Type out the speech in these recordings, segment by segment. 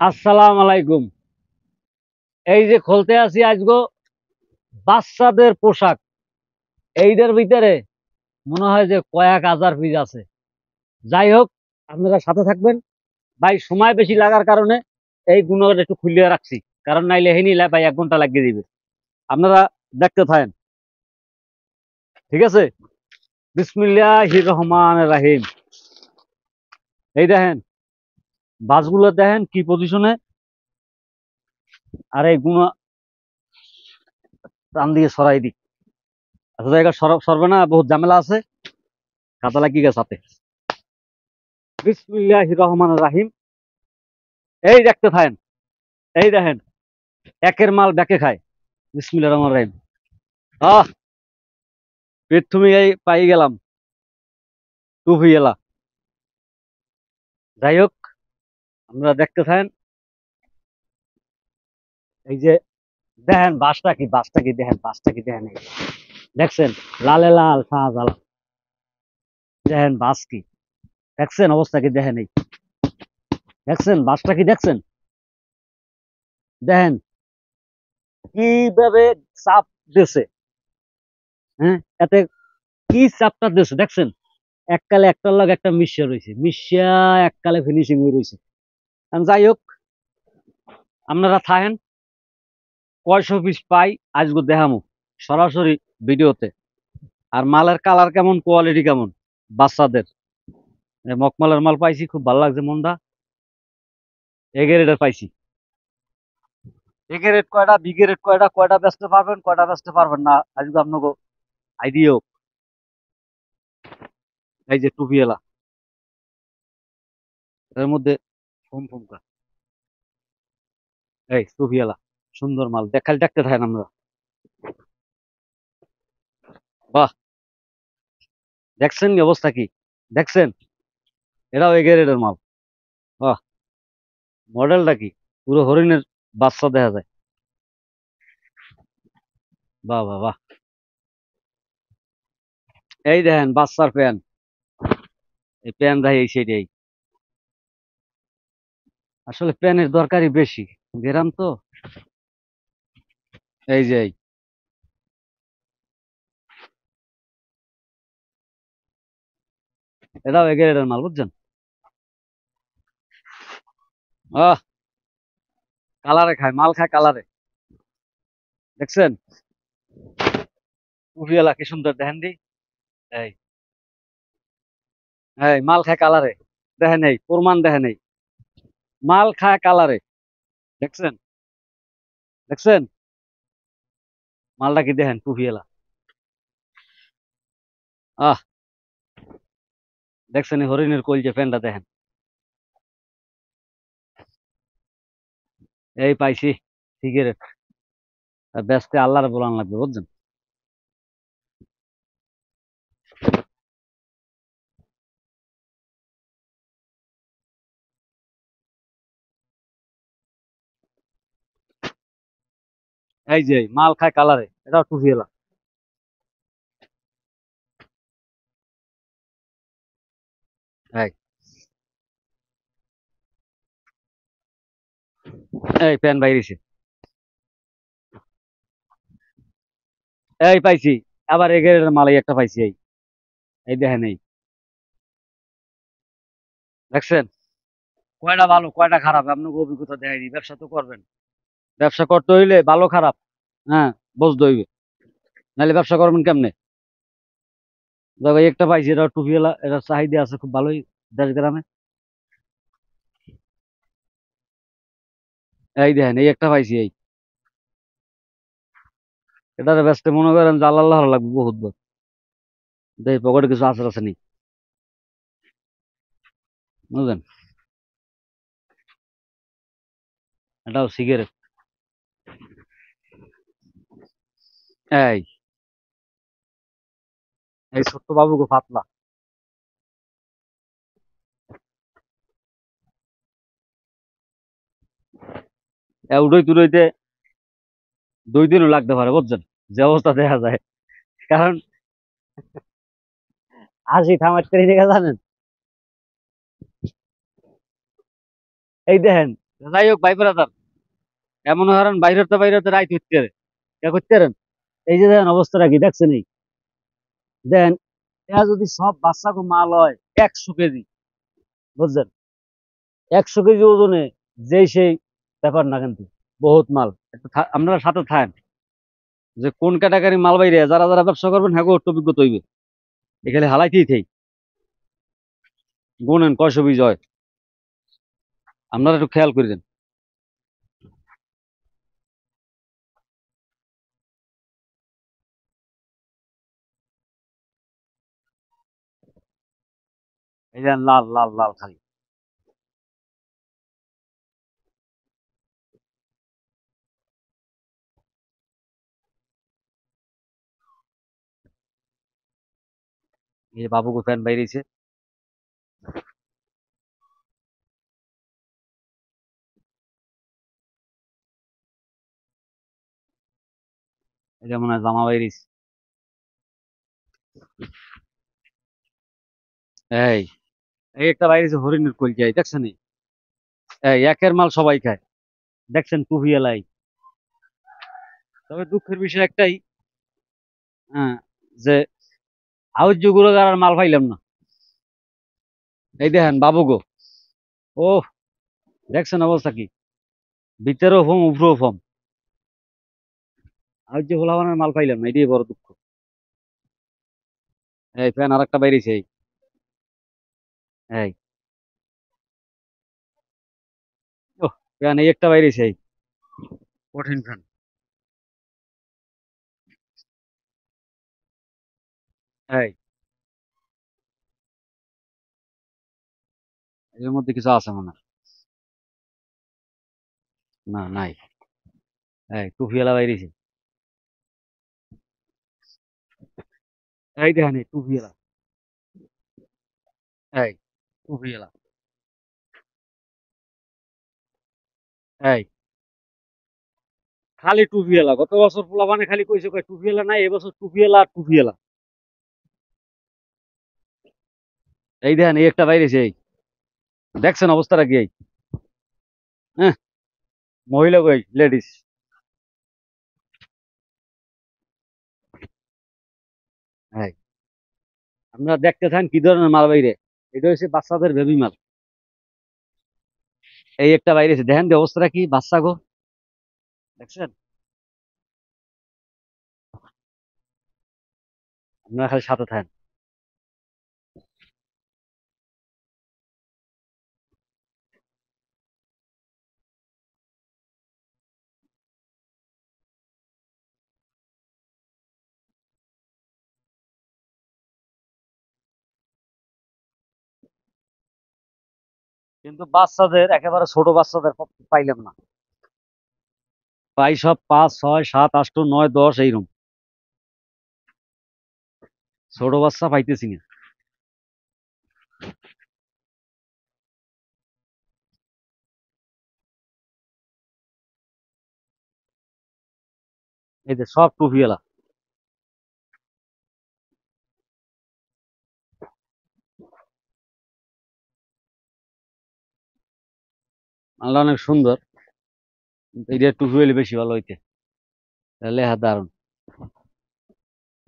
আসসালাম আলাইকুম। এই যে খুলতে আছি আজগো বাচ্চাদের পোশাক। এইটার ভিতরে মনে হয় যে কয়েক হাজার পিস আছে। যাই হোক, আপনারা সাথে থাকবেন। ভাই সময় বেশি লাগার কারণে এই গুণটা একটু খুলিয়ে রাখছি, কারণ নাইলে হেনি ভাই 1 ঘন্টা লাগিয়ে দিবে। আপনারা দেখতে থাকেন, ঠিক আছে? বিসমিল্লাহির রহমানির রহিম। এই দেখেন, বাসগুলো দেখেন কি পজিশনে। আর এই গুণ টান দিয়ে সরাই দিই। এত জায়গা সরবে না, বহুত ঝামেলা আছে। কাদা লাগিয়ে গেছে হাতে। বিসমিল্লাহির রহমানির রহিম। এই দেখতে থাকেন। এই দেখেন, একের মাল ব্যাকে খায়। বিসমিল্লাহির রহমানির রহিম। আহ, প্রথমে এই পাই গেলাম টুপি এলা। যাই হোক, আমরা দেখতে থাকেন। এই যে দেখেন বাসটা কি দেখেন, বাসটা কি দেখেন। এই দেখছেন, লালে লাল শাহজালাল। দেখেন বাস কি দেখছেন, অবস্থা কি দেখেন। এই দেখছেন বাসটা কি দেখছেন, দেখেন কিভাবে চাপ দিছে। হ্যাঁ, এতে কি চাপটা দিছে দেখছেন। এককালে একটার লগে একটা মিশা রয়েছে, মিশা এককালে ফিনিশিং হয়ে রয়েছে। যাই হোক, আপনারা থাকেন। কয়শো পিস পাই আজকে দেখামু সরাসরি ভিডিওতে। আর মালের কালার কেমন, কোয়ালিটি কেমন বাচ্চাদের। মকমালের মাল পাইছি, খুব ভালো লাগছে মনটা। এ গ্রেডের পাইছি। এ গ্রেড কয়টা, বি গ্রেড কয়টা, কয়টা বেচতে পারবেন, কয়টা বেচতে পারবেন না, আজকে আপনাকে আইডিয়া। এই যে টুপিওয়ালা, এর মধ্যে ফোম ফোমকা। এই টুপিওয়ালা সুন্দর মাল, খালি দেখতে থাকেন আমরা। বাহ, দেখছেন কি অবস্থা কি দেখছেন। এটাও এ গ্রেডের মাল। বাহ, মডেলটা কি, পুরো হরিণের বাচ্চা দেখা যায়। বাহ বাহ বাহ। এই দেখেন বাচ্চার প্যান্ট। এই প্যান্ট দেয় এই সেটাই। আসলে প্যানের দরকারই বেশি, গেরাম তো। এই যে এটাও এগের মাল, বুঝছেন। আহ, কালারে খায়, মাল খায় কালারে। দেখছেন টুপিওয়ালা কি সুন্দর দেখেন দি। এই এই মাল খায় কালারে। দেখেন এই প্রমাণ, দেখেন এই মাল খায় কালারে। দেখছেন, দেখছেন মালটা কি দেখেন টুপিওয়ালা। আহ, দেখছেন এই হরিণের কোল যে প্যান্টটা দেখেন। এই পাইছি সিগারেট। ব্যস্তে আল্লাহর বলান লাগবে, বুঝছেন। এই যে মাল খায় কালারে, এটাও টুপিওয়ালা। এই এই প্যান্ট বাইরেছে। এই পাইছি আবার এগের মালাই একটা পাইছি। এই এই দেখেন এই দেখছেন, কয়টা ভালো কয়টা খারাপ আপনাকে অভিজ্ঞতা দেয়নি। ব্যবসা তো করবেন, ব্যবসা করতে হইলে ভালো খারাপ, হ্যাঁ, বুঝতে হইবে। নাহলে ব্যবসা করবেন কেমনে। দেখো এই একটা পাইছি, এটা টুপিওয়ালা, এটা চাহিদা আছে খুব ভালোই দেশ গ্রামে। এই দেখেন এই একটা পাইছি। এই এটার ব্যস্ত মনে করেন জাল আল্লাহ লাগবে বহুত বার। দেখ পকেটে কিছু আছে আছে নি, বুঝলেন। এটাও সিগারেট। এই এই ছোট্ট বাবুকে পাতলা। উড়ই তুড়ইতে 2 দিনও লাগতে পারে, বুঝছেন, যে অবস্থা দেখা যায়। কারণ হাসি থামাতে জায়গা জানেন। এই দেখেন যাই হোক ভাই ব্রাদার, এমন হারান বাইরে রাইত হইতে পারে, কে করতে পারেন? এই যে দেখেন অবস্থাটা কি দেখছেন, এই দেন, এরা যদি সব বাচ্চাকে মাল হয় 100 কেজি, বুঝছেন, 100 কেজি ওজনে, যেই সেই ব্যাপার না, কিন্তু বহুত মাল। আপনারা সাথে থাকেন, যে কোন ক্যাটাগরি মাল বাইরে যারা যারা ব্যবসা করবেন, হ্যাঁ একটু অভিজ্ঞতা হইবে, এখানে হালাইতেই থাই, গুনেন কয়শো বীজ হয়, আপনারা একটু খেয়াল করে দেন। এই যে লাল লাল লাল খালি, এই যে বাবুকে ফ্যান বাইরেছে। এই যে মনে হয় জামা বাইরেছে। এই এই একটা বাইরেছে হরিণের কলজাই, দেখছেন? এই একের মাল সবাই খায়, দেখছেন টুপি এলাই। তবে দুঃখের বিষয় একটাই, হ্যাঁ, যে আউশ যুগুলো আর মাল পাইলাম না। এই দেখেন বাবু গো, ও, দেখছেন অবস্থা কি, ভিতরেও ফম উপরেও ফম, আউশ যে হোলাবানের মাল পাইলাম না, এটাই বড় দুঃখ। এই ফ্যান আর একটা বাইরেছে, এই এই ও, ফ্যান এই একটা বাইরেছে, এই কঠিন ফ্যান। এই এর মধ্যে কিছু আছে মনে হয়। না, নাই। এই টুপিওয়ালা বাইরেছে, এই দেখেন এই টুপিওয়ালা, এই টুপিওয়ালা, এই খালি টুপিওয়ালা। গত বছর পোলাপানে খালি কইছে, কয় টুপিওয়ালা নাই, এবছর টুপিওয়ালা আর টুপিওয়ালা। এই দেখেন এই একটা বাইরেছে, এই দেখছেন অবস্থাটা কি, এই হ্যাঁ, মহিলা কই, লেডিস। হ্যাঁ, আপনারা দেখতে থাকেন কি ধরনের মাল বাইরে। এটা হচ্ছে বাচ্চাদের বেবি মাল। এই একটা বাইরেছে, দেখেন যে অবস্থাটা কি, বাচ্চা গো, দেখছেন? আপনারা খালি সাথে থাকেন। কিন্তু বাচ্চাদের, একেবারে ছোট বাচ্চাদের পাইলাম না। পাই সব 5, 6, 7, 8, 9, 10 এইরকম, ছোট বাচ্চা পাইতেছি না। এই যে সব টুপিওয়ালা, মালটা অনেক সুন্দর, কিন্তু এটা টুপি হইলে বেশি ভালো হইতে, তাহলে হ্যাঁ দারুন।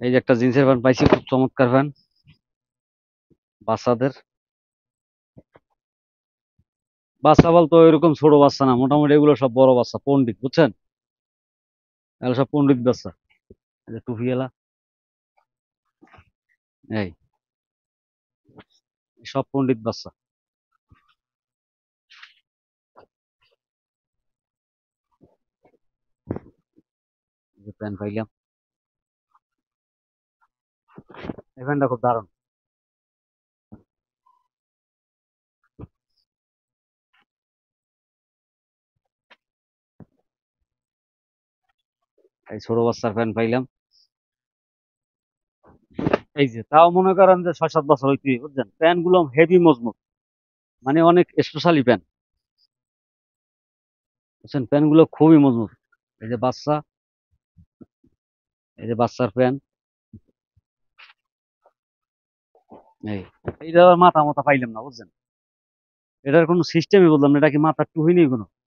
এই যে একটা জিন্সের প্যান্ট পাইছি, খুব চমৎকার প্যান্ট বাচ্চাদের। বাচ্চা বলতো এরকম ছোট বাচ্চা না, মোটামুটি এগুলো সব বড় বাচ্চা, পণ্ডিত, বুঝছেন? এগুলো সব পণ্ডিত বাচ্চা। এই যে টুপিওয়ালা, এই সব পণ্ডিত বাচ্চা। এই যে প্যান্ট পাইলাম, এই প্যান্টটা খুব দারুণ। এই ছোট বাচ্চার প্যান্ট পাইলাম। এই যে তাও মনে করেন যে 6-7 বছর হইতে, বুঝছেন, প্যান্ট গুলো হেভি মজবুত, মানে অনেক স্পেশালি প্যান্ট, বুঝছেন, প্যান্ট গুলো খুবই মজবুত। এই যে বাচ্চা, এই যে বাচ্চার প্যান্ট, এই এইটা আবার মাথা মাথা পাইলাম না, বুঝছেন? এটার কোনো সিস্টেমই বললাম না, এটা কি মাথার টুহি নেই কোনো?